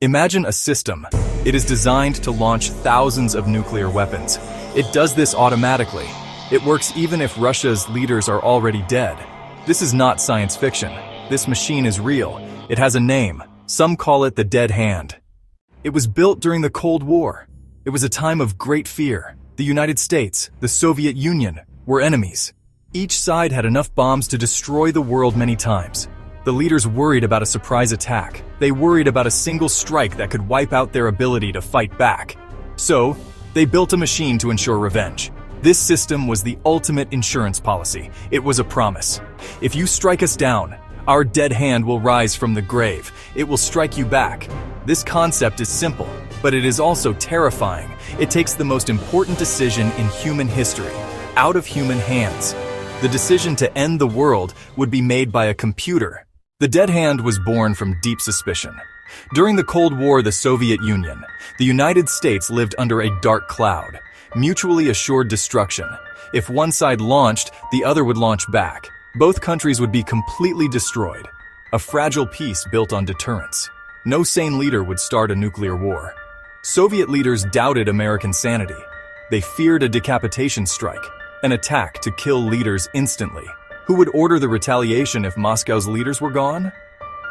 Imagine a system. It is designed to launch thousands of nuclear weapons. It does this automatically. It works even if Russia's leaders are already dead. This is not science fiction. This machine is real. It has a name. Some call it the dead hand. It was built during the Cold War. It was a time of great fear. The United States, the Soviet Union, were enemies. Each side had enough bombs to destroy the world many times. The leaders worried about a surprise attack. They worried about a single strike that could wipe out their ability to fight back. So, they built a machine to ensure revenge. This system was the ultimate insurance policy. It was a promise. If you strike us down, our dead hand will rise from the grave. It will strike you back. This concept is simple, but it is also terrifying. It takes the most important decision in human history, out of human hands. The decision to end the world would be made by a computer. The dead hand was born from deep suspicion. During the Cold War, the Soviet Union, the United States lived under a dark cloud, mutually assured destruction. If one side launched, the other would launch back. Both countries would be completely destroyed. A fragile peace built on deterrence. No sane leader would start a nuclear war. Soviet leaders doubted American sanity. They feared a decapitation strike, an attack to kill leaders instantly. Who would order the retaliation if Moscow's leaders were gone?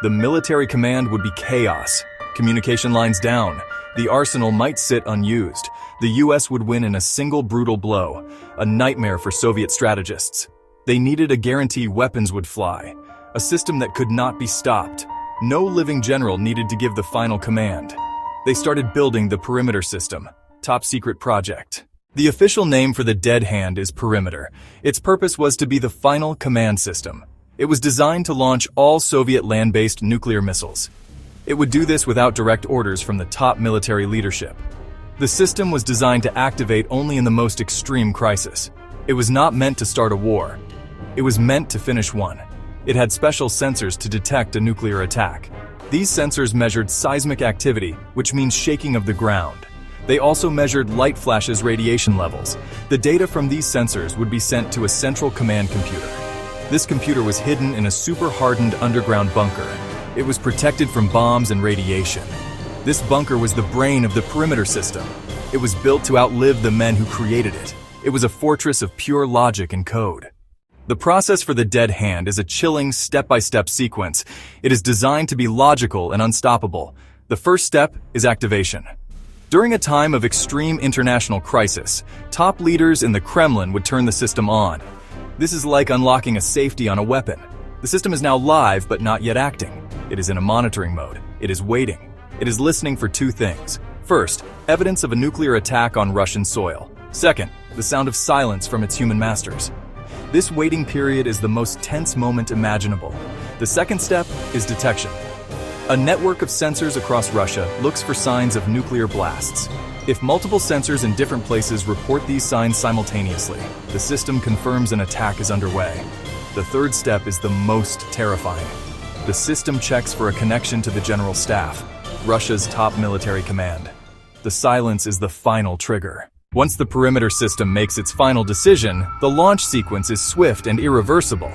The military command would be chaos. Communication lines down. The arsenal might sit unused. The US would win in a single brutal blow, a nightmare for Soviet strategists. They needed a guarantee weapons would fly, a system that could not be stopped. No living general needed to give the final command. They started building the perimeter system, top secret project. The official name for the dead hand is Perimeter. Its purpose was to be the final command system. It was designed to launch all Soviet land-based nuclear missiles. It would do this without direct orders from the top military leadership. The system was designed to activate only in the most extreme crisis. It was not meant to start a war. It was meant to finish one. It had special sensors to detect a nuclear attack. These sensors measured seismic activity, which means shaking of the ground. They also measured light flashes' radiation levels. The data from these sensors would be sent to a central command computer. This computer was hidden in a super-hardened underground bunker. It was protected from bombs and radiation. This bunker was the brain of the perimeter system. It was built to outlive the men who created it. It was a fortress of pure logic and code. The process for the dead hand is a chilling step-by-step sequence. It is designed to be logical and unstoppable. The first step is activation. During a time of extreme international crisis, top leaders in the Kremlin would turn the system on. This is like unlocking a safety on a weapon. The system is now live but not yet acting. It is in a monitoring mode. It is waiting. It is listening for two things. First, evidence of a nuclear attack on Russian soil. Second, the sound of silence from its human masters. This waiting period is the most tense moment imaginable. The second step is detection. A network of sensors across Russia looks for signs of nuclear blasts. If multiple sensors in different places report these signs simultaneously, the system confirms an attack is underway. The third step is the most terrifying. The system checks for a connection to the general staff, Russia's top military command. The silence is the final trigger. Once the perimeter system makes its final decision, the launch sequence is swift and irreversible.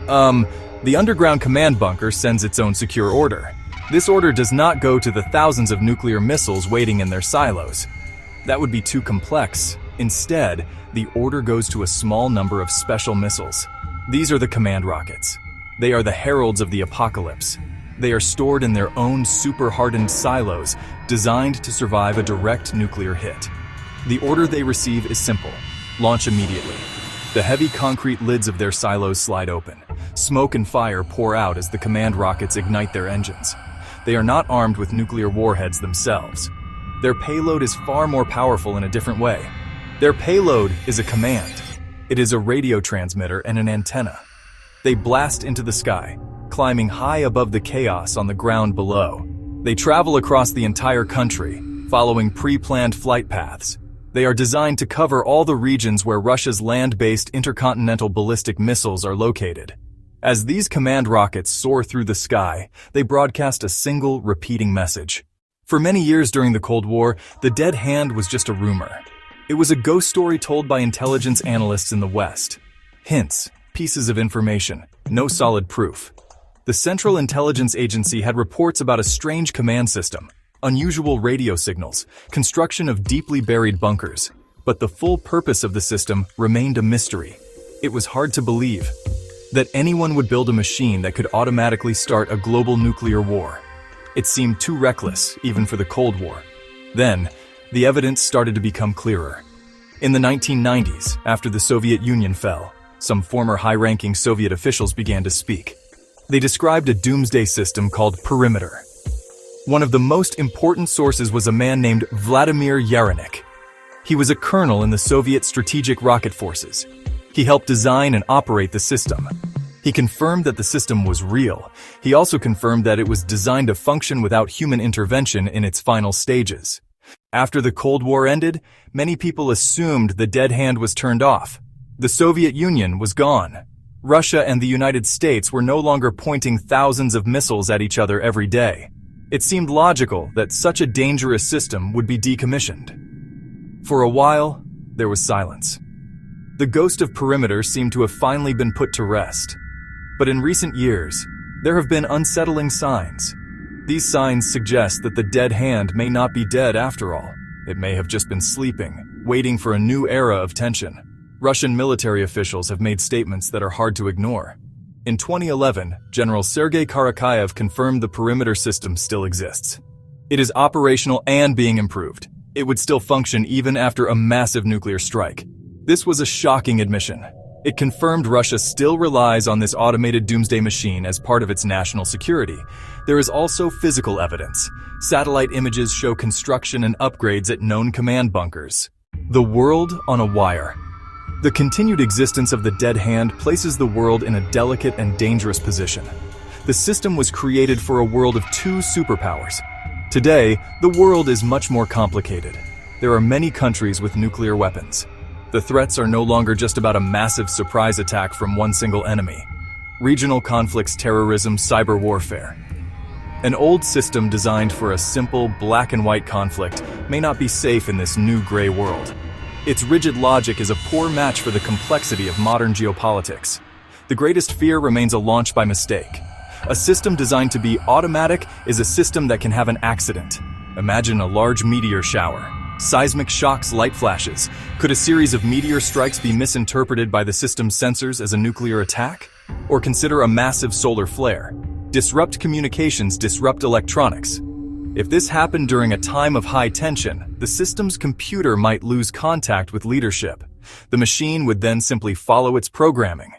The underground command bunker sends its own secure order. This order does not go to the thousands of nuclear missiles waiting in their silos. That would be too complex. Instead, the order goes to a small number of special missiles. These are the command rockets. They are the heralds of the apocalypse. They are stored in their own super-hardened silos, designed to survive a direct nuclear hit. The order they receive is simple: launch immediately. The heavy concrete lids of their silos slide open. Smoke and fire pour out as the command rockets ignite their engines. They are not armed with nuclear warheads themselves. Their payload is far more powerful in a different way. Their payload is a command. It is a radio transmitter and an antenna. They blast into the sky, climbing high above the chaos on the ground below. They travel across the entire country, following pre-planned flight paths. They are designed to cover all the regions where Russia's land-based intercontinental ballistic missiles are located. As these command rockets soar through the sky, they broadcast a single, repeating message. For many years during the Cold War, the dead hand was just a rumor. It was a ghost story told by intelligence analysts in the West. Hints, pieces of information, no solid proof. The Central Intelligence Agency had reports about a strange command system. unusual radio signals, construction of deeply buried bunkers. But the full purpose of the system remained a mystery. It was hard to believe that anyone would build a machine that could automatically start a global nuclear war. It seemed too reckless, even for the Cold War. Then, the evidence started to become clearer. In the 1990s, after the Soviet Union fell, some former high-ranking Soviet officials began to speak. They described a doomsday system called perimeter. One of the most important sources was a man named Vladimir Yaranik. He was a colonel in the Soviet Strategic Rocket Forces. He helped design and operate the system. He confirmed that the system was real. He also confirmed that it was designed to function without human intervention in its final stages. After the Cold War ended, many people assumed the dead hand was turned off. The Soviet Union was gone. Russia and the United States were no longer pointing thousands of missiles at each other every day. It seemed logical that such a dangerous system would be decommissioned. For a while, there was silence. The ghost of perimeter seemed to have finally been put to rest. But in recent years, there have been unsettling signs. These signs suggest that the dead hand may not be dead after all. It may have just been sleeping, waiting for a new era of tension. Russian military officials have made statements that are hard to ignore. In 2011, General Sergei Karakayev confirmed the perimeter system still exists. It is operational and being improved. It would still function even after a massive nuclear strike. This was a shocking admission. It confirmed Russia still relies on this automated doomsday machine as part of its national security. There is also physical evidence. Satellite images show construction and upgrades at known command bunkers. The world on a wire. The continued existence of the dead hand places the world in a delicate and dangerous position. The system was created for a world of two superpowers. Today, the world is much more complicated. There are many countries with nuclear weapons. The threats are no longer just about a massive surprise attack from one single enemy. Regional conflicts, terrorism, cyber warfare. An old system designed for a simple black and white conflict may not be safe in this new gray world. Its rigid logic is a poor match for the complexity of modern geopolitics. The greatest fear remains a launch by mistake. A system designed to be automatic is a system that can have an accident. Imagine a large meteor shower. Seismic shocks, light flashes. Could a series of meteor strikes be misinterpreted by the system's sensors as a nuclear attack? Or consider a massive solar flare. Disrupt communications, disrupt electronics. If this happened during a time of high tension, the system's computer might lose contact with leadership. The machine would then simply follow its programming.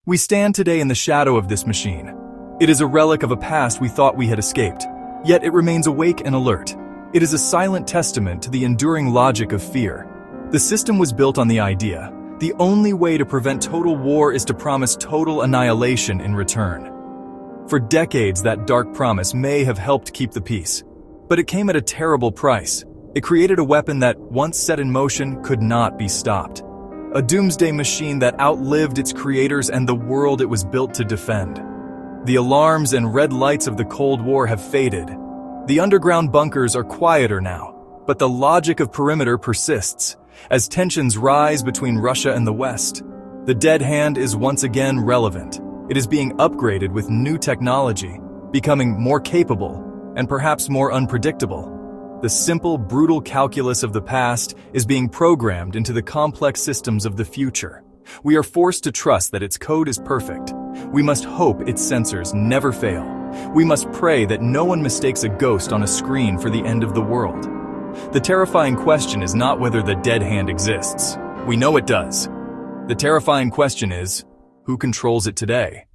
We stand today in the shadow of this machine. It is a relic of a past we thought we had escaped, yet it remains awake and alert. It is a silent testament to the enduring logic of fear. The system was built on the idea, the only way to prevent total war is to promise total annihilation in return. For decades, that dark promise may have helped keep the peace, but it came at a terrible price. It created a weapon that, once set in motion, could not be stopped. A doomsday machine that outlived its creators and the world it was built to defend. The alarms and red lights of the Cold War have faded. The underground bunkers are quieter now, but the logic of perimeter persists. As tensions rise between Russia and the West, the dead hand is once again relevant. It is being upgraded with new technology, becoming more capable and perhaps more unpredictable. The simple, brutal calculus of the past is being programmed into the complex systems of the future. We are forced to trust that its code is perfect. We must hope its sensors never fail. We must pray that no one mistakes a ghost on a screen for the end of the world. The terrifying question is not whether the dead hand exists. We know it does. The terrifying question is, who controls it today?